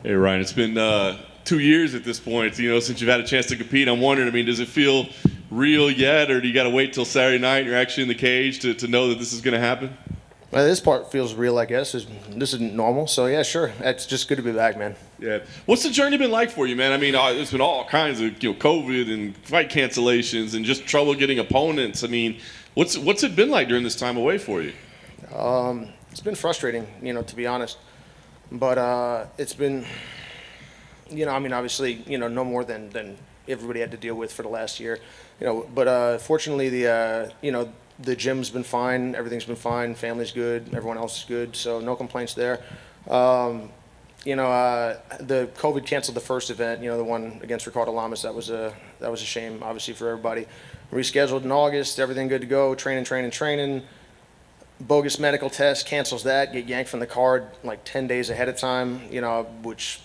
Hey Ryan, it's been 2 years at this point, since you've had a chance to compete. I'm wondering, does it feel real yet, or do you got to wait till Saturday night and you're actually in the cage to know that this is going to happen? Well, this part feels real, I guess. This isn't normal, so yeah, sure. It's just good to be back, man. Yeah. What's the journey been like for you, man? It's been all kinds of COVID and fight cancellations and just trouble getting opponents. What's it been like during this time away for you? It's been frustrating, to be honest. But it's been, obviously, no more than everybody had to deal with for the last year, But fortunately, the gym's been fine, everything's been fine, family's good, everyone else is good, so no complaints there. The COVID canceled the first event, the one against Ricardo Lamas. That was a shame, obviously, for everybody. Rescheduled in August, everything good to go, training. Bogus medical test cancels that, get yanked from the card like 10 days ahead of time, which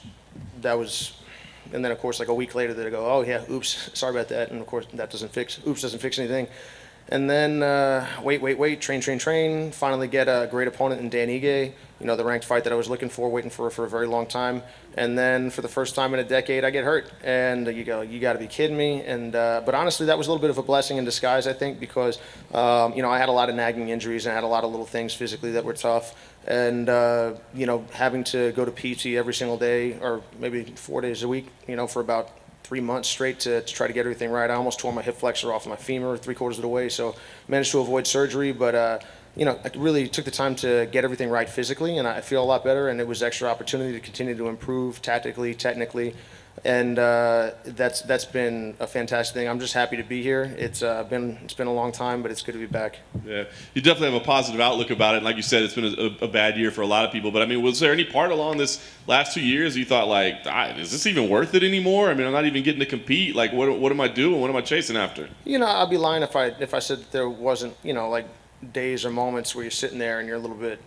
that was, and then of course like a week later they go, oh yeah, oops, sorry about that, and of course that doesn't fix anything. And then wait, train, finally get a great opponent in Dan Ige, the ranked fight that I was looking for, waiting for a very long time. And then for the first time in a decade, I get hurt. And you go, you got to be kidding me. And but honestly, that was a little bit of a blessing in disguise, I think, because I had a lot of nagging injuries and I had a lot of little things physically that were tough. And having to go to PT every single day, or maybe 4 days a week, for about 3 months straight to try to get everything right. I almost tore my hip flexor off of my femur 3/4 of the way, so managed to avoid surgery. But I really took the time to get everything right physically, and I feel a lot better. And it was extra opportunity to continue to improve tactically, technically, and that's been a fantastic thing. I'm just happy to be here. It's been a long time, but it's good to be back. Yeah, you definitely have a positive outlook about it. And like you said, it's been a bad year for a lot of people. But was there any part along this last 2 years you thought like, is this even worth it anymore? I'm not even getting to compete. Like, what am I doing? What am I chasing after? I'd be lying if I said that there wasn't, like days or moments where you're sitting there and you're a little bit,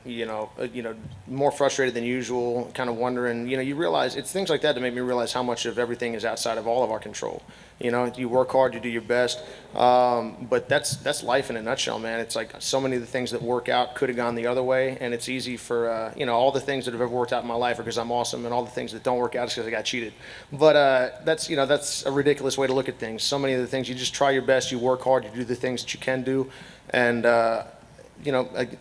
more frustrated than usual, kind of wondering, you realize it's things like that make me realize how much of everything is outside of all of our control. You work hard, you do your best, but that's life in a nutshell, man. It's like so many of the things that work out could have gone the other way, and it's easy for, all the things that have ever worked out in my life are because I'm awesome, and all the things that don't work out is because I got cheated. But that's a ridiculous way to look at things. So many of the things, you just try your best, you work hard, you do the things that you can do, and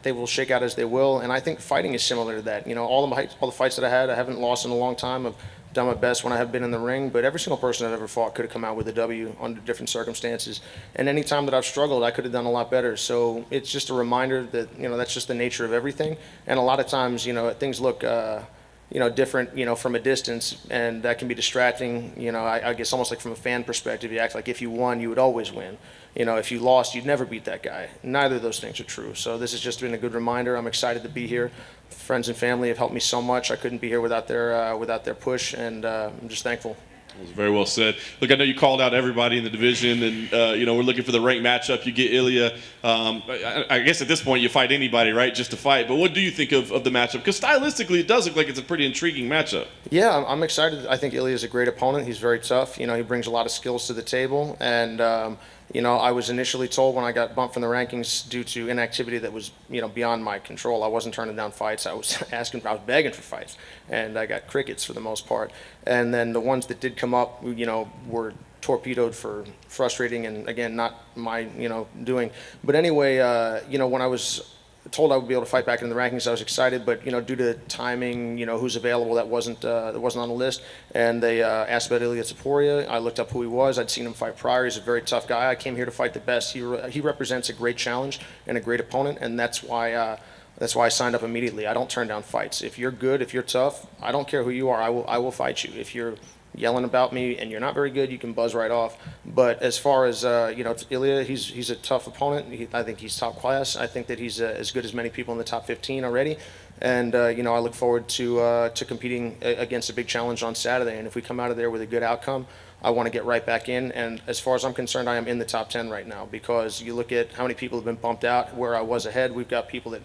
they will shake out as they will. And I think fighting is similar to that. All the fights that I haven't lost in a long time. I've done my best when I have been in the ring, but every single person I've ever fought could have come out with a W under different circumstances. And any time that I've struggled, I could have done a lot better. So it's just a reminder that that's just the nature of everything. And a lot of times things look different, from a distance, and that can be distracting. I guess almost like from a fan perspective, you act like if you won, you would always win. If you lost, you'd never beat that guy. Neither of those things are true. So this has just been a good reminder. I'm excited to be here. Friends and family have helped me so much. I couldn't be here without their push, and I'm just thankful. That was very well said. Look, I know you called out everybody in the division, and we're looking for the ranked matchup. You get Ilya. I guess at this point you fight anybody, right, just to fight. But what do you think of the matchup? Because stylistically, it does look like it's a pretty intriguing matchup. Yeah, I'm excited. I think Ilya is a great opponent. He's very tough. He brings a lot of skills to the table, and I was initially told when I got bumped from the rankings due to inactivity that was, beyond my control. I wasn't turning down fights. I was begging for fights, and I got crickets for the most part. And then the ones that did come up, were torpedoed for frustrating and, again, not my, doing. But anyway, when I was told I would be able to fight back in the rankings, I was excited, but due to timing, who's available, that wasn't on the list. And they asked about Ilya Poirier. I looked up who he was. I'd seen him fight prior. He's a very tough guy. I came here to fight the best. He represents a great challenge and a great opponent, and that's why I signed up immediately. I don't turn down fights. If you're good, if you're tough, I don't care who you are. I will fight you. If you're yelling about me and you're not very good, you can buzz right off. But as far as Ilya, he's a tough opponent. I think he's top class. I think that he's as good as many people in the top 15 already. And I look forward to competing against a big challenge on Saturday. And if we come out of there with a good outcome, I want to get right back in. And as far as I'm concerned, I am in the top 10 right now, because you look at how many people have been bumped out. Where I was ahead, we've got people that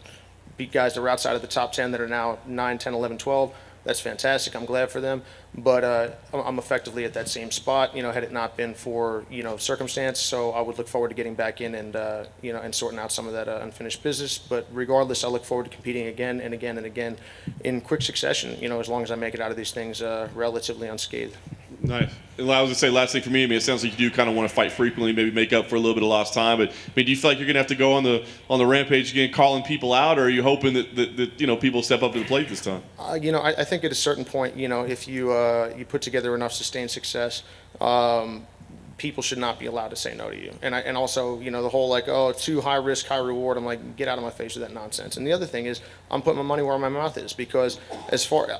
beat guys that were outside of the top 10 that are now 9, 10, 11, 12. That's fantastic. I'm glad for them. But I'm effectively at that same spot, had it not been for, circumstance. So I would look forward to getting back in and, and sorting out some of that unfinished business. But regardless, I look forward to competing again and again and again in quick succession, as long as I make it out of these things relatively unscathed. Nice. And I was going to say, last thing for me, it sounds like you do kind of want to fight frequently, maybe make up for a little bit of lost time. But do you feel like you're going to have to go on the rampage again, calling people out, or are you hoping that people step up to the plate this time? I think at a certain point, if you put together enough sustained success, people should not be allowed to say no to you. And also, the whole too high risk, high reward. I'm like, get out of my face with that nonsense. And the other thing is, I'm putting my money where my mouth is, because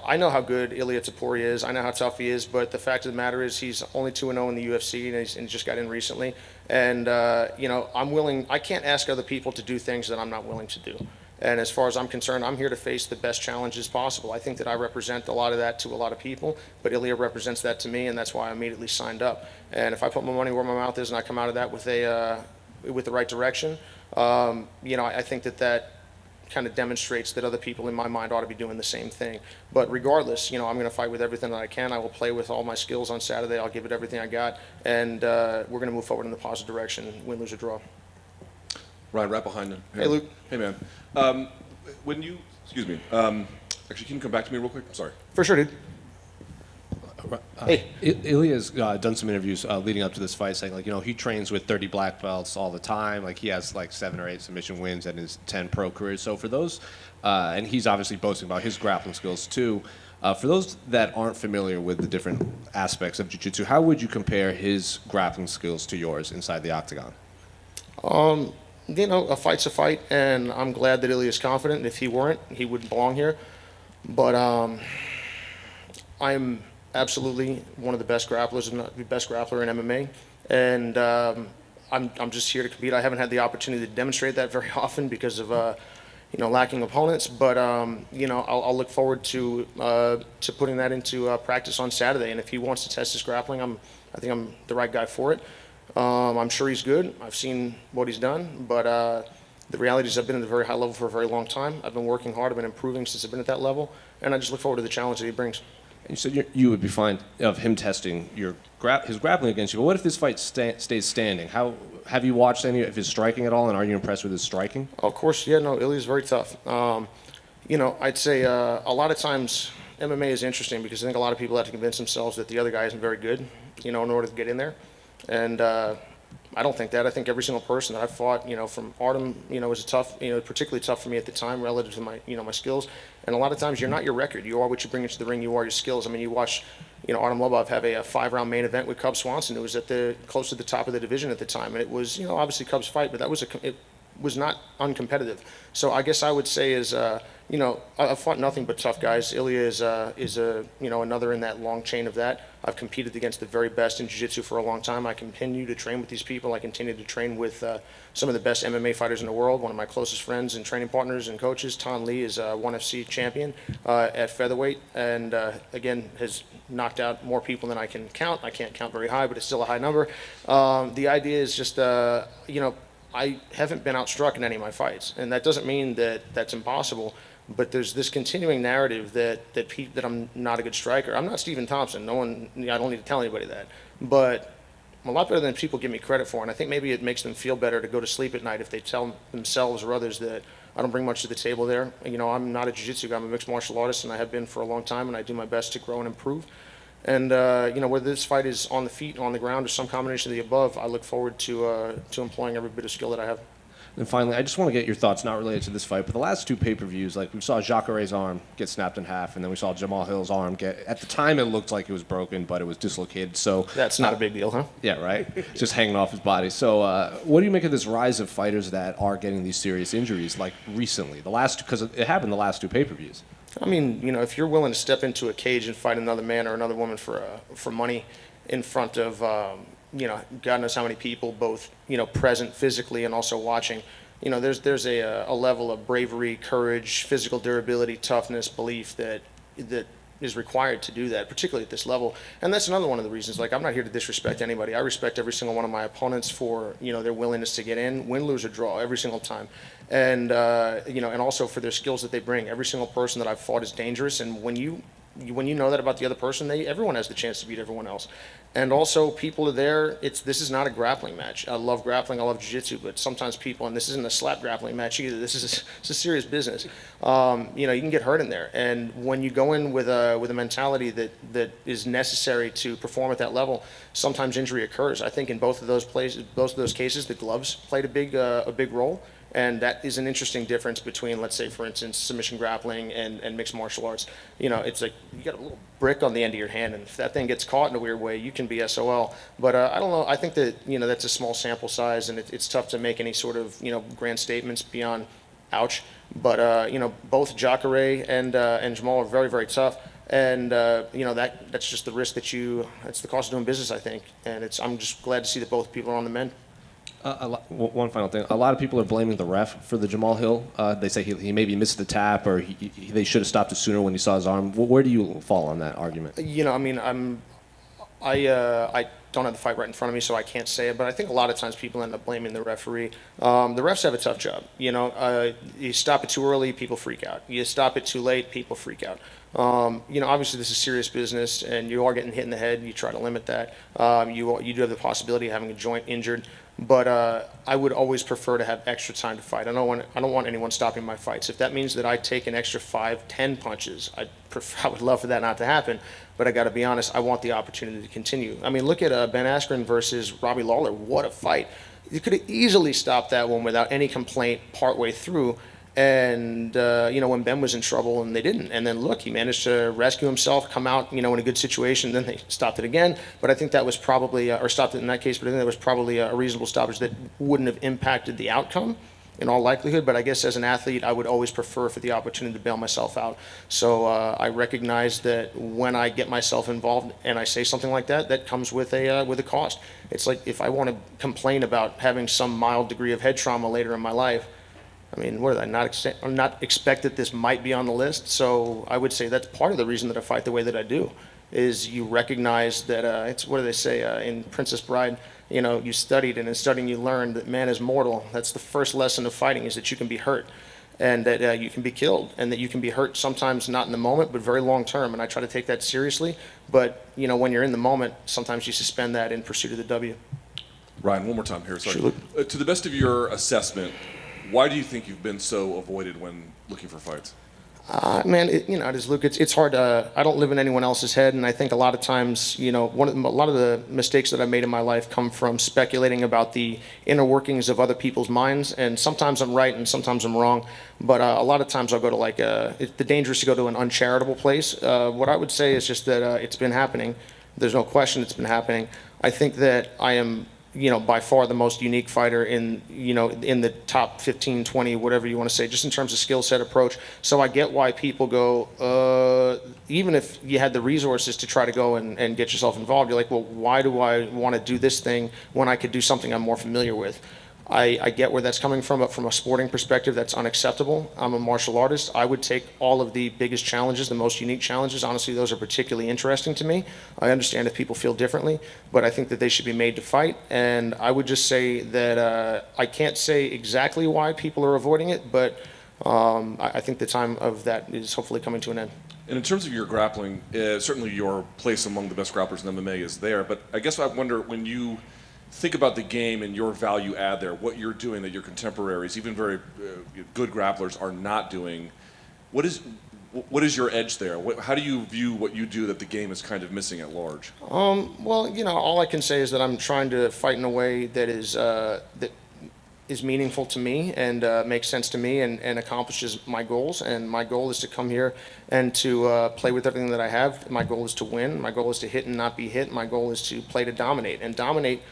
I know how good Ilia Topuria is. I know how tough he is. But the fact of the matter is, he's only 2-0 in the UFC, and just got in recently. And I'm willing. I can't ask other people to do things that I'm not willing to do. And as far as I'm concerned, I'm here to face the best challenges possible. I think that I represent a lot of that to a lot of people, but Ilia represents that to me, and that's why I immediately signed up. And if I put my money where my mouth is and I come out of that with the right direction, I think that kind of demonstrates that other people in my mind ought to be doing the same thing. But regardless, I'm going to fight with everything that I can. I will play with all my skills on Saturday. I'll give it everything I got, and we're going to move forward in the positive direction, win, lose, or draw. Ryan, right behind him. Hey, Luke. Hey, man. Excuse me. Actually, can you come back to me real quick? I'm sorry. For sure, dude. Hey. Ilya's done some interviews leading up to this fight saying, he trains with 30 black belts all the time. He has 7 or 8 submission wins in his 10 pro careers. So for those, and he's obviously boasting about his grappling skills too. For those that aren't familiar with the different aspects of jiu-jitsu, how would you compare his grappling skills to yours inside the octagon? A fight's a fight, and I'm glad that Ilya's confident. If he weren't, he wouldn't belong here. But I'm absolutely one of the best grapplers, if not the best grappler in MMA. And I'm just here to compete. I haven't had the opportunity to demonstrate that very often because of lacking opponents. But I'll look forward to putting that into practice on Saturday. And if he wants to test his grappling, I think I'm the right guy for it. I'm sure he's good. I've seen what he's done, but the reality is I've been at a very high level for a very long time. I've been working hard. I've been improving since I've been at that level, and I just look forward to the challenge that he brings. And you said you would be fine of him testing his grappling against you, but what if this fight stays standing? Have you watched any of his striking at all, and are you impressed with his striking? Of course, yeah, no, Ilya's very tough. I'd say a lot of times MMA is interesting because I think a lot of people have to convince themselves that the other guy isn't very good, in order to get in there. And I don't think that. I think every single person that I've fought, from Artem, was tough, particularly tough for me at the time relative to my, my skills. And a lot of times you're not your record. You are what you bring into the ring. You are your skills. I mean, you watch, Artem Lobov have a 5-round main event with Cub Swanson. It was close to the top of the division at the time. And it was, obviously Cub's fight, but it was not uncompetitive. So I guess I would say is, I've fought nothing but tough guys. Ilya is another in that long chain of that. I've competed against the very best in jiu-jitsu for a long time. I continue to train with these people. I continue to train with some of the best MMA fighters in the world. One of my closest friends and training partners and coaches, Ton Lee, is a ONE FC champion at featherweight, and again has knocked out more people than I can count. I can't count very high, but it's still a high number. The idea is just, I haven't been outstruck in any of my fights, and that doesn't mean that that's impossible. But there's this continuing narrative that I'm not a good striker. I'm not Stephen Thompson. I don't need to tell anybody that. But I'm a lot better than people give me credit for, and I think maybe it makes them feel better to go to sleep at night if they tell themselves or others that I don't bring much to the table there. I'm not a jiu-jitsu guy. I'm a mixed martial artist, and I have been for a long time, and I do my best to grow and improve. And whether this fight is on the feet, on the ground, or some combination of the above, I look forward to employing every bit of skill that I have. And finally, I just want to get your thoughts, not related to this fight, but the last 2 pay-per-views, we saw Jacare's arm get snapped in half, and then we saw Jamal Hill's arm at the time it looked like it was broken, but it was dislocated. So that's not a big deal, huh? Yeah, right? Just hanging off his body. So what do you make of this rise of fighters that are getting these serious injuries, recently? Because it happened the last 2 pay-per-views. I mean, if you're willing to step into a cage and fight another man or another woman for money in front of God knows how many people, both present physically and also watching, there's a level of bravery, courage, physical durability, toughness, belief that is required to do that, particularly at this level. And that's another one of the reasons. I'm not here to disrespect anybody. I respect every single one of my opponents for their willingness to get in, win, lose, or draw every single time. And and also for their skills that they bring. Every single person that I've fought is dangerous, and when you when you know that about the other person, everyone has the chance to beat everyone else. And also, people are there. This is not a grappling match. I love grappling. I love jiu-jitsu. But sometimes people, and this isn't a slap grappling match either. This is it's a serious business. You can get hurt in there. And when you go in with a mentality that is necessary to perform at that level, sometimes injury occurs. I think in both of those cases, the gloves played a big role. And that is an interesting difference between, let's say, for instance, submission grappling and mixed martial arts. It's like you got a little brick on the end of your hand, and if that thing gets caught in a weird way, you can be SOL. But I don't know. I think that that's a small sample size, and it's tough to make any sort of grand statements beyond ouch. But both Jacare and Jamal are very, very tough. And that's just the risk that's the cost of doing business, I think. And I'm just glad to see that both people are on the mend. One final thing. A lot of people are blaming the ref for the Jamal Hill. They say he maybe missed the tap, or they should have stopped it sooner when he saw his arm. Where do you fall on that argument? I don't have the fight right in front of me, so I can't say it. But I think a lot of times people end up blaming the referee. The refs have a tough job. You stop it too early, people freak out. You stop it too late, people freak out. Obviously this is serious business, and you are getting hit in the head. You try to limit that. You do have the possibility of having a joint injured. But I would always prefer to have extra time to fight. I don't want anyone stopping my fights. If that means that I take an extra 5-10 punches, I would love for that not to happen. But I got to be honest, I want the opportunity to continue. I mean, look at Ben Askren versus Robbie Lawler. What a fight! You could have easily stopped that one without any complaint partway through. And when Ben was in trouble, and they didn't. And then look, he managed to rescue himself, come out, in a good situation. Then they stopped it again. But I think that was probably, or stopped it in that case. But I think that was probably a reasonable stoppage that wouldn't have impacted the outcome in all likelihood. But I guess as an athlete, I would always prefer for the opportunity to bail myself out. So I recognize that when I get myself involved and I say something like that, that comes with a cost. It's like if I want to complain about having some mild degree of head trauma later in my life. I mean, what did I not expect that this might be on the list? So I would say that's part of the reason that I fight the way that I do, is you recognize that it's, what do they say in Princess Bride? You studied, and in studying you learned that man is mortal. That's the first lesson of fighting, is that you can be hurt, and that you can be killed, and that you can be hurt sometimes not in the moment, but very long term. And I try to take that seriously. But when you're in the moment, sometimes you suspend that in pursuit of the W. Ryan, one more time here. Sorry. Sure. To the best of your assessment, why do you think you've been so avoided when looking for fights? Man, Luke. It's hard to. I don't live in anyone else's head, and I think a lot of times, a lot of the mistakes that I've made in my life come from speculating about the inner workings of other people's minds. And sometimes I'm right, and sometimes I'm wrong. But a lot of times I'll go to the danger is to go to an uncharitable place. What I would say is just that it's been happening. There's no question it's been happening. I think that I am, by far the most unique fighter in the top 15, 20, whatever you want to say, just in terms of skill set approach. So I get why people go, even if you had the resources to try to go and get yourself involved, you're like, well, why do I want to do this thing when I could do something I'm more familiar with? I get where that's coming from, but from a sporting perspective, that's unacceptable. I'm a martial artist. I would take all of the biggest challenges, the most unique challenges. Honestly, those are particularly interesting to me. I understand if people feel differently, but I think that they should be made to fight. And I would just say that I can't say exactly why people are avoiding it, but I think the time of that is hopefully coming to an end. And in terms of your grappling, certainly your place among the best grapplers in MMA is there. But I guess I wonder, when you think about the game and your value add there, what you're doing that your contemporaries, even very good grapplers, are not doing, what is your edge there? How do you view what you do that the game is kind of missing at large? Well, all I can say is that I'm trying to fight in a way that is meaningful to me and makes sense to me and accomplishes my goals. And my goal is to come here and to play with everything that I have. My goal is to win. My goal is to hit and not be hit. My goal is to play to dominate. And dominate,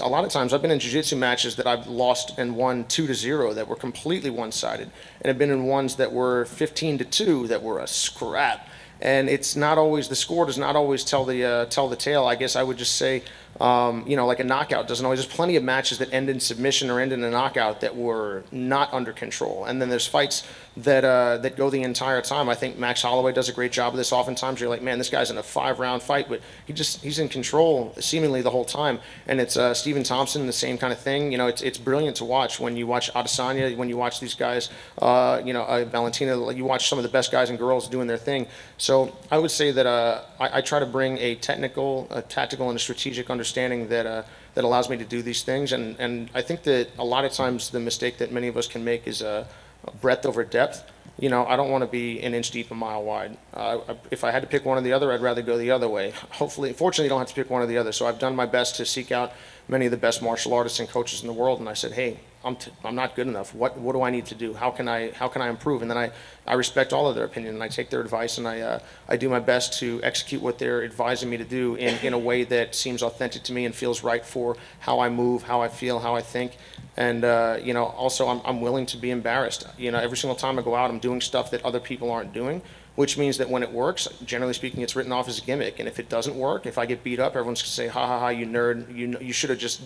a lot of times I've been in jiu-jitsu matches that I've lost and won 2-0 that were completely one-sided. And I've been in ones that were 15-2 that were a scrap. And it's not always, the score does not always tell the tale. I guess I would just say like a knockout doesn't always. There's plenty of matches that end in submission or end in a knockout that were not under control. And then there's fights that go the entire time. I think Max Holloway does a great job of this. Oftentimes you're like, man, this guy's in a 5-round fight, but he's in control seemingly the whole time. And it's Stephen Thompson, the same kind of thing. It's brilliant to watch when you watch Adesanya, when you watch these guys, Valentina. You watch some of the best guys and girls doing their thing. So I would say that I try to bring a tactical, and a strategic understanding that allows me to do these things. And I think that a lot of times the mistake that many of us can make is breadth over depth. I don't want to be an inch deep, a mile wide. If I had to pick one or the other, I'd rather go the other way. Fortunately, you don't have to pick one or the other. So I've done my best to seek out many of the best martial artists and coaches in the world, and I said, hey, I'm not good enough. What do I need to do? How can I improve? And then I respect all of their opinion, and I take their advice, and I do my best to execute what they're advising me to do in a way that seems authentic to me and feels right for how I move, how I feel, how I think. And also I'm willing to be embarrassed. Every single time I go out, I'm doing stuff that other people aren't doing, which means that when it works, generally speaking, it's written off as a gimmick. And if it doesn't work, if I get beat up, everyone's gonna say, ha ha ha, you nerd, you should have just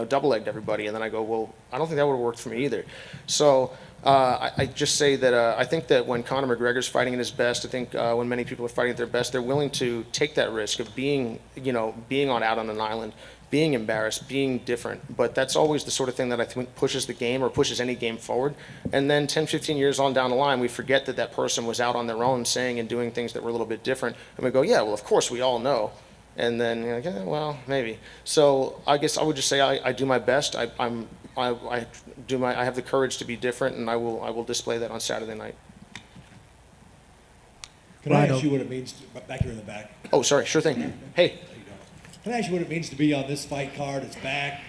double-legged everybody. And then I go, well, I don't think that would have worked for me either. So I just say that I think that when Conor McGregor's fighting at his best, I think when many people are fighting at their best, they're willing to take that risk of being out on an island, being embarrassed, being different. But that's always the sort of thing that I think pushes the game or pushes any game forward. And then 10, 15 years on down the line, we forget that person was out on their own saying and doing things that were a little bit different. And we go, yeah, well, of course, we all know. And then you're like, well, maybe. So I guess I would just say I do my best. I have the courage to be different, and I will display that on Saturday night. Can I ask you what it means back here in the back? Oh, sorry, sure thing. Hey. Can I ask you what it means to be on this fight card? It's back,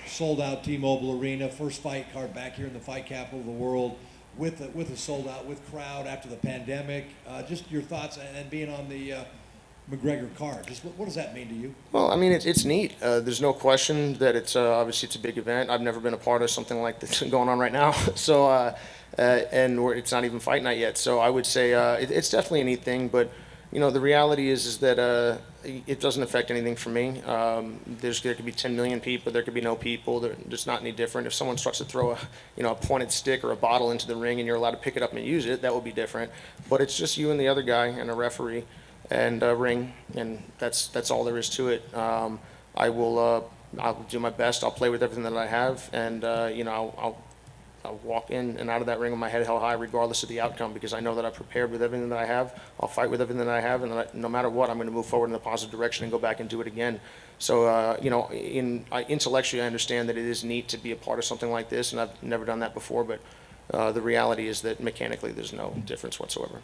sold out T-Mobile Arena, first fight card back here in the fight capital of the world, with a sold out, with crowd after the pandemic. Just your thoughts and being on the McGregor card. Just what does that mean to you? Well, I mean, it's neat. There's no question that it's obviously it's a big event. I've never been a part of something like this going on right now. So it's not even fight night yet. So I would say it's definitely a neat thing, but. The reality is that it doesn't affect anything for me. There could be 10 million people, there could be no people. It's not any different. If someone starts to throw a pointed stick or a bottle into the ring and you're allowed to pick it up and use it, that would be different. But it's just you and the other guy and a referee and a ring, and that's all there is to it. I'll do my best. I'll play with everything that I have, and I'll walk in and out of that ring with my head held high regardless of the outcome, because I know that I've prepared with everything that I have. I'll fight with everything that I have, and no matter what, I'm going to move forward in a positive direction and go back and do it again. So, intellectually, I understand that it is neat to be a part of something like this, and I've never done that before, but the reality is that mechanically there's no difference whatsoever.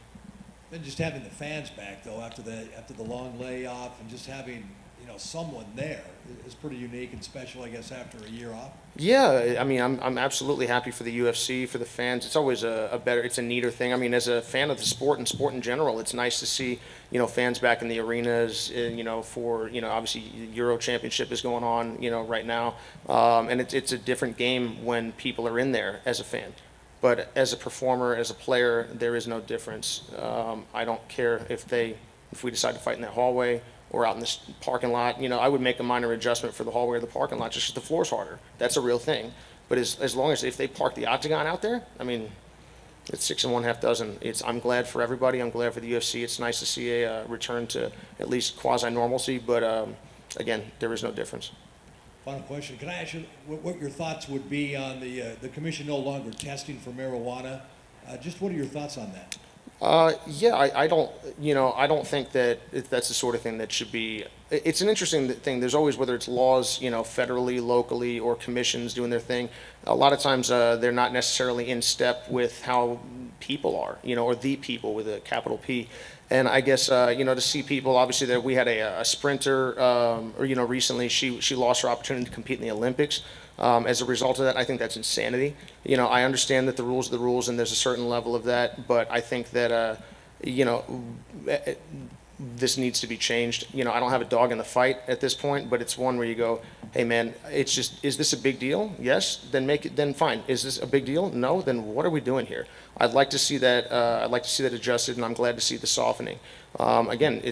And just having the fans back, though, after the long layoff, and just having someone there is pretty unique and special, I guess, after a year off. Yeah, I mean, I'm absolutely happy for the UFC, for the fans. It's always it's a neater thing. I mean, as a fan of the sport and sport in general, it's nice to see, fans back in the arenas, for, obviously Euro Championship is going on, right now. And it's a different game when people are in there as a fan. But as a performer, as a player, there is no difference. I don't care if we decide to fight in that hallway or out in this parking lot. I would make a minor adjustment for the hallway or the parking lot just because the floor's harder. That's a real thing. But as long as if they park the octagon out there, I mean, it's 6 1/2 dozen. I'm glad for everybody. I'm glad for the UFC. It's nice to see a return to at least quasi-normalcy. But again, there is no difference. Final question. Can I ask you what your thoughts would be on the commission no longer testing for marijuana? Just what are your thoughts on that? Yeah, I don't think that that's the sort of thing that should be. It's an interesting thing. There's always, whether it's laws, federally, locally, or commissions doing their thing. A lot of times they're not necessarily in step with how people are, or the people with a capital P. And I guess, to see people, obviously, that we had a sprinter, recently she lost her opportunity to compete in the Olympics. As a result of that, I think that's insanity. I understand that the rules are the rules, and there's a certain level of that, but I think that, this needs to be changed. I don't have a dog in the fight at this point, but it's one where you go, hey man, it's just, is this a big deal? Yes, then fine. Is this a big deal? No, then what are we doing here? I'd like to see that. I'd like to see that adjusted, and I'm glad to see the softening. Again,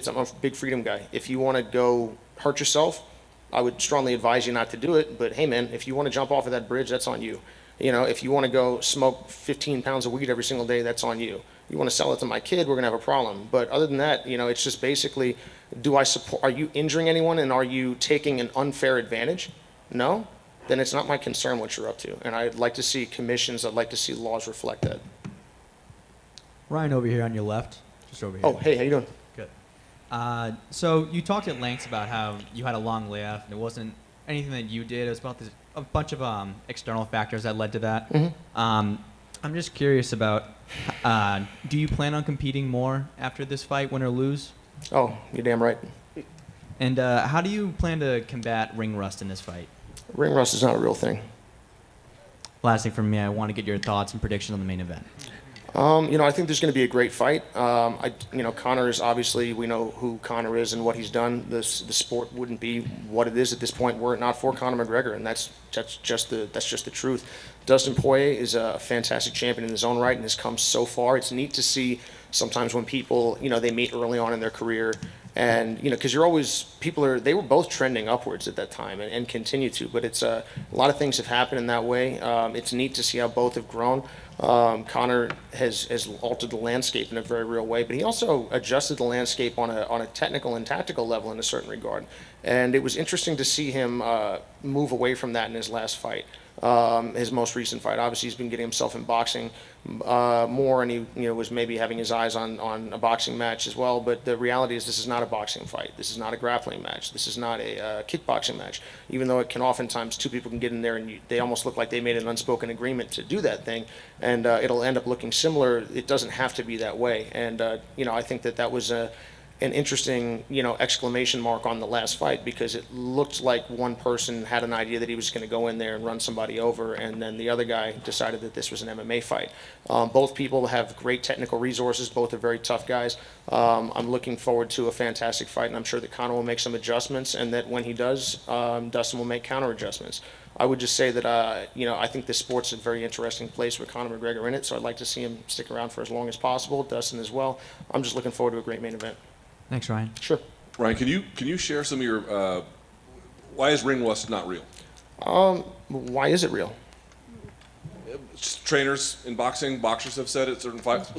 I'm a big freedom guy. If you want to go hurt yourself, I would strongly advise you not to do it. But hey, man, if you want to jump off of that bridge, that's on you. You know, if you want to go smoke 15 pounds of weed every single day, that's on you. You want to sell it to my kid, we're going to have a problem. But other than that, you know, it's just basically, do I support, are you injuring anyone and are you taking an unfair advantage? No? Then it's not my concern what you're up to. And I'd like to see commissions, I'd like to see laws reflect that. Ryan over here on your left, just over here. Oh, hey, how you doing? Good. So you talked at length about how you had a long layoff, and it wasn't anything that you did. It was about a bunch of external factors that led to that. I'm just curious about, do you plan on competing more after this fight, win or lose? Oh, you're damn right. And how do you plan to combat ring rust in this fight? Ring rust is not a real thing. Last thing from me, I want to get your thoughts and predictions on the main event. You know, I think there's going to be a great fight. You know, Conor is obviously, we know who Conor is and what he's done. The sport wouldn't be what it is at this point were it not for Conor McGregor, and that's just the truth. Dustin Poirier is a fantastic champion in his own right and has come so far. It's neat to see sometimes when people, you know, they meet early on in their career. And, you know, because they were both trending upwards at that time and continue to, but it's a lot of things have happened in that way. It's neat to see how both have grown. Conor has altered the landscape in a very real way, but he also adjusted the landscape on a technical and tactical level in a certain regard. And it was interesting to see him move away from that in his last fight. His most recent fight. Obviously, he's been getting himself in boxing more, and he was maybe having his eyes on a boxing match as well. But the reality is, this is not a boxing fight. This is not a grappling match. This is not a kickboxing match. Even though it can oftentimes, two people can get in there and they almost look like they made an unspoken agreement to do that thing, and it'll end up looking similar. It doesn't have to be that way. And I think that was an interesting, exclamation mark on the last fight, because it looked like one person had an idea that he was going to go in there and run somebody over, and then the other guy decided that this was an MMA fight. Both people have great technical resources. Both are very tough guys. I'm looking forward to a fantastic fight, and I'm sure that Conor will make some adjustments, and that when he does, Dustin will make counter adjustments. I would just say that, I think this sport's a very interesting place with Conor McGregor in it, so I'd like to see him stick around for as long as possible, Dustin as well. I'm just looking forward to a great main event. Thanks, Ryan. Sure. Ryan, can you share some of your why is ring rust not real? Why is it real? Trainers in boxing, boxers have said it. Certain fights,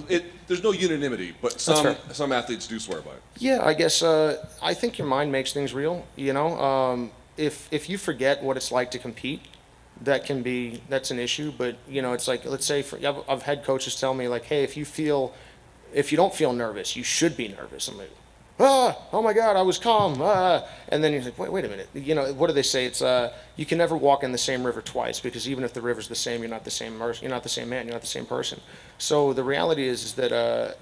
there's no unanimity, but some athletes do swear by it. Yeah, I guess I think your mind makes things real. If you forget what it's like to compete, that's an issue. But it's like, let's say I've had coaches tell me, like, hey, if you don't feel nervous, you should be nervous. I'm like, oh my God, I was calm. And then you're like, wait a minute. What do they say? It's you can never walk in the same river twice, because even if the river's the same, you're not the same man, you're not the same person. So the reality is that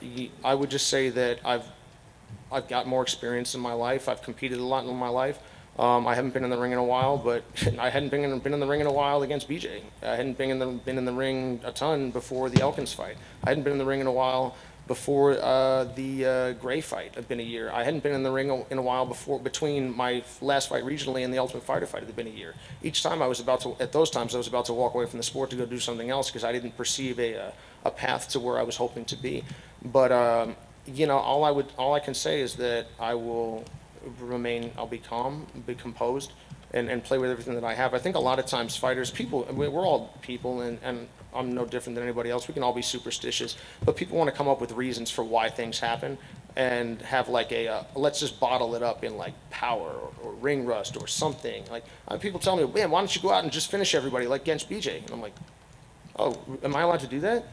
I would just say that I've got more experience in my life. I've competed a lot in my life. I haven't been in the ring in a while, but I hadn't been in the ring in a while against BJ. I hadn't been in the ring a ton before the Elkins fight. I hadn't been in the ring in a while before the Gray fight. Had been a year. I hadn't been in the ring in a while between my last fight regionally and the Ultimate Fighter fight. It had been a year. Each time at those times I was about to walk away from the sport to go do something else, because I didn't perceive a path to where I was hoping to be. But all I can say is that I'll be calm, be composed, and play with everything that I have. I think a lot of times fighters, we're all people, and I'm no different than anybody else. We can all be superstitious, but people want to come up with reasons for why things happen, and have like let's just bottle it up in like power or ring rust or something. Like people tell me, man, why don't you go out and just finish everybody like against BJ? And I'm like, oh, am I allowed to do that?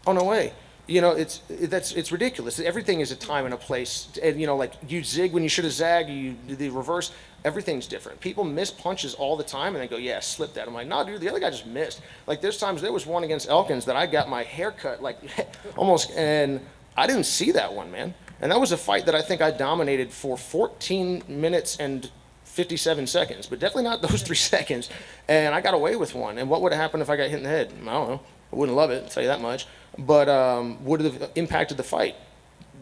Oh, no way. It's ridiculous. Everything is a time and a place. And, like you zig when you should have zagged, you do the reverse. Everything's different. People miss punches all the time and they go, yeah, slip that. I'm like, no, dude, the other guy just missed. Like there was one against Elkins that I got my hair cut like almost, and I didn't see that one, man. And that was a fight that I think I dominated for 14 minutes and 57 seconds, but definitely not those 3 seconds. And I got away with one. And what would have happened if I got hit in the head? I don't know. I wouldn't love it, I'll tell you that much. But would it have impacted the fight?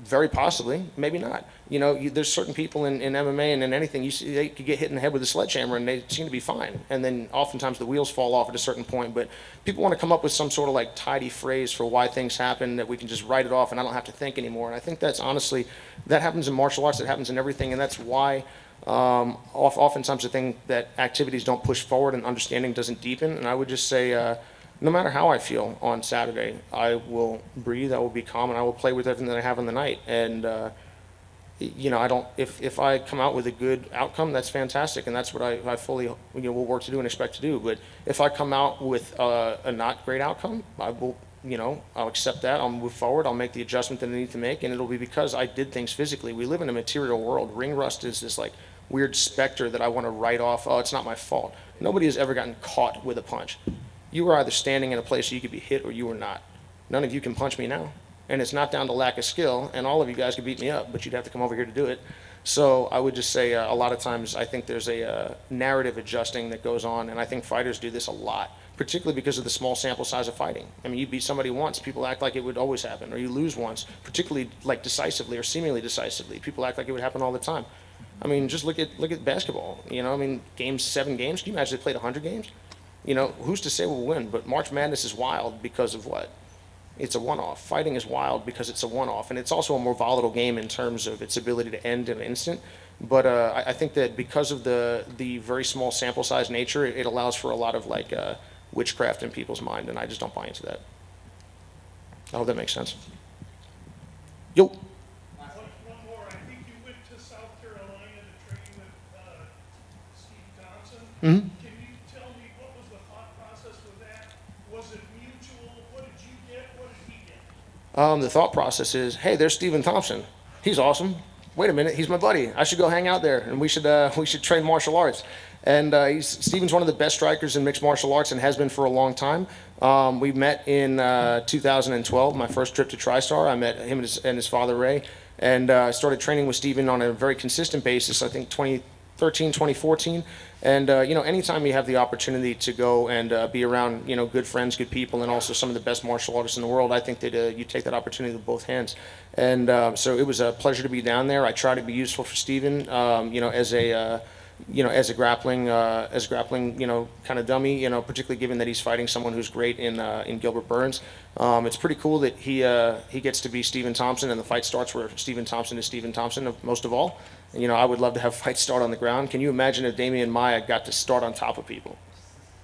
Very possibly, maybe not. There's certain people in MMA and in anything, you see they could get hit in the head with a sledgehammer and they seem to be fine. And then oftentimes the wheels fall off at a certain point. But people want to come up with some sort of like tidy phrase for why things happen that we can just write it off and I don't have to think anymore. And I think that's honestly, that happens in martial arts, that happens in everything. And that's why Oftentimes the thing that activities don't push forward and understanding doesn't deepen. And I would just say, no matter how I feel on Saturday, I will breathe, I will be calm, and I will play with everything that I have on the night. And I don't. If I come out with a good outcome, that's fantastic, and that's what I fully will work to do and expect to do. But if I come out with a not great outcome, I will. I'll accept that. I'll move forward. I'll make the adjustment that I need to make, and it'll be because I did things physically. We live in a material world. Ring rust is this like weird specter that I want to write off. Oh, it's not my fault. Nobody has ever gotten caught with a punch. You were either standing in a place where you could be hit or you were not. None of you can punch me now. And it's not down to lack of skill, and all of you guys could beat me up, but you'd have to come over here to do it. So I would just say a lot of times I think there's a narrative adjusting that goes on, and I think fighters do this a lot, particularly because of the small sample size of fighting. I mean, you beat somebody once, people act like it would always happen, or you lose once, particularly like decisively or seemingly decisively. People act like it would happen all the time. I mean, just look at basketball. I mean, 7 games. Can you imagine they played 100 games? Who's to say we'll win? But March Madness is wild because of what? It's a one-off. Fighting is wild because it's a one-off, and it's also a more volatile game in terms of its ability to end in an instant. But I think that because of the very small sample size nature, it allows for a lot of like witchcraft in people's mind, and I just don't buy into that. I hope that makes sense. Yo. One more. I think you went to South Carolina to train with Steve Thompson. Mm-hmm. Can you tell me what was the thought process with that? Was it mutual? What did you get? What did he get? The thought process is, hey, there's Stephen Thompson. He's awesome. Wait a minute, he's my buddy. I should go hang out there, and we should train martial arts. And Stephen's one of the best strikers in mixed martial arts and has been for a long time. We met in 2012, my first trip to TriStar. I met him and his father, Ray, and I started training with Stephen on a very consistent basis, I think 2013, 2014. And, anytime you have the opportunity to go and be around, good friends, good people, and also some of the best martial artists in the world, I think that you take that opportunity with both hands. And so it was a pleasure to be down there. I try to be useful for Stephen, as a grappling, kind of dummy, particularly given that he's fighting someone who's great in Gilbert Burns. It's pretty cool that he gets to be Stephen Thompson, and the fight starts where Stephen Thompson is Stephen Thompson, most of all. I would love to have fights start on the ground. Can you imagine if Damian Maia got to start on top of people?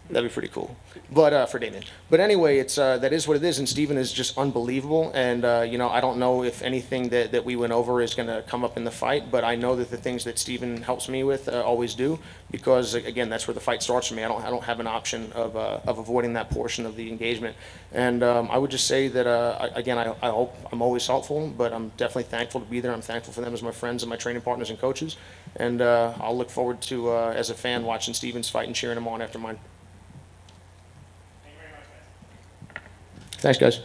That'd be pretty cool. But for Damien. But anyway, it's that is what it is, and Stephen is just unbelievable. And I don't know if anything that we went over is going to come up in the fight, but I know that the things that Stephen helps me with always do, because again, that's where the fight starts for me. I don't have an option of avoiding that portion of the engagement. And I would just say that I hope I'm always helpful, but I'm definitely thankful to be there. I'm thankful for them as my friends and my training partners and coaches. And I'll look forward to as a fan watching Stephen's fight and cheering him on after mine. Thanks, guys.